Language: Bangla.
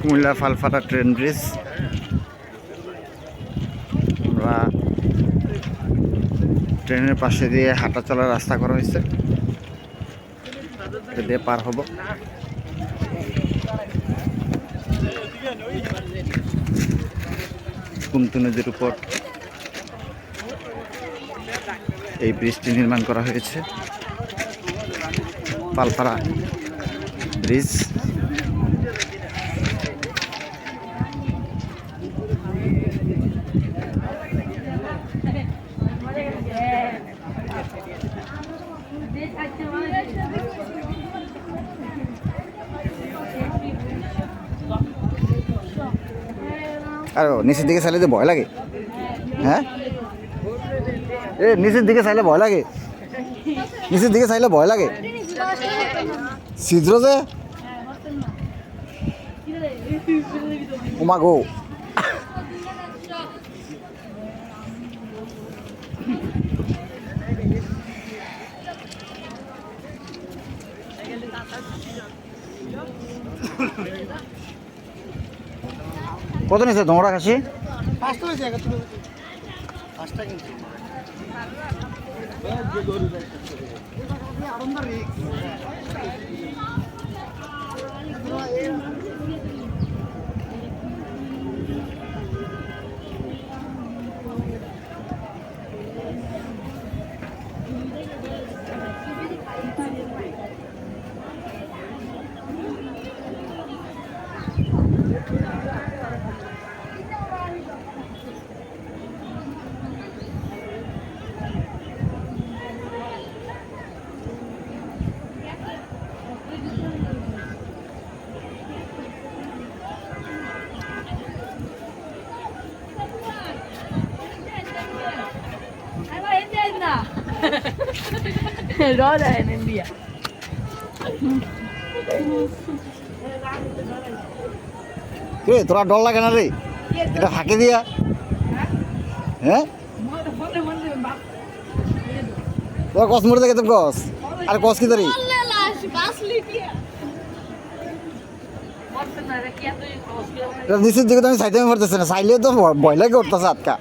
Comilla ফালফাটা train bridge. আমরা ট্রেনের পাশে দিয়ে হাঁটা চলার রাস্তা করা হয়েছে, এটা দিয়ে পার হব। কুমতু নদীর উপর এই ব্রিজটি নির্মাণ করা হয়েছে, পালপাড়া ব্রিজ। আর নিচের দিকে চাইলে তো ভয় লাগে। হ্যাঁ, এ নিচের দিকে চাইলে ভয় লাগে, নিচের দিকে চাইলে ভয় লাগে। ছিদ্র যে ওমা গো, কত নিয়েছে তোমরা কাশি? 5টা হয়েছে, 5টা কিনছি। Roda en India. রে তোরা ডর লাগে না রে এটা ফাঁকে দিয়া? হ্যাঁ, তোরা কস মরে দেখে তো কস, আর কস কি ধরি নিচের দিকে তো আমি চাইতে পারতেছি না, চাইলেও তো ভয় লাগে উঠতেছে আটকা।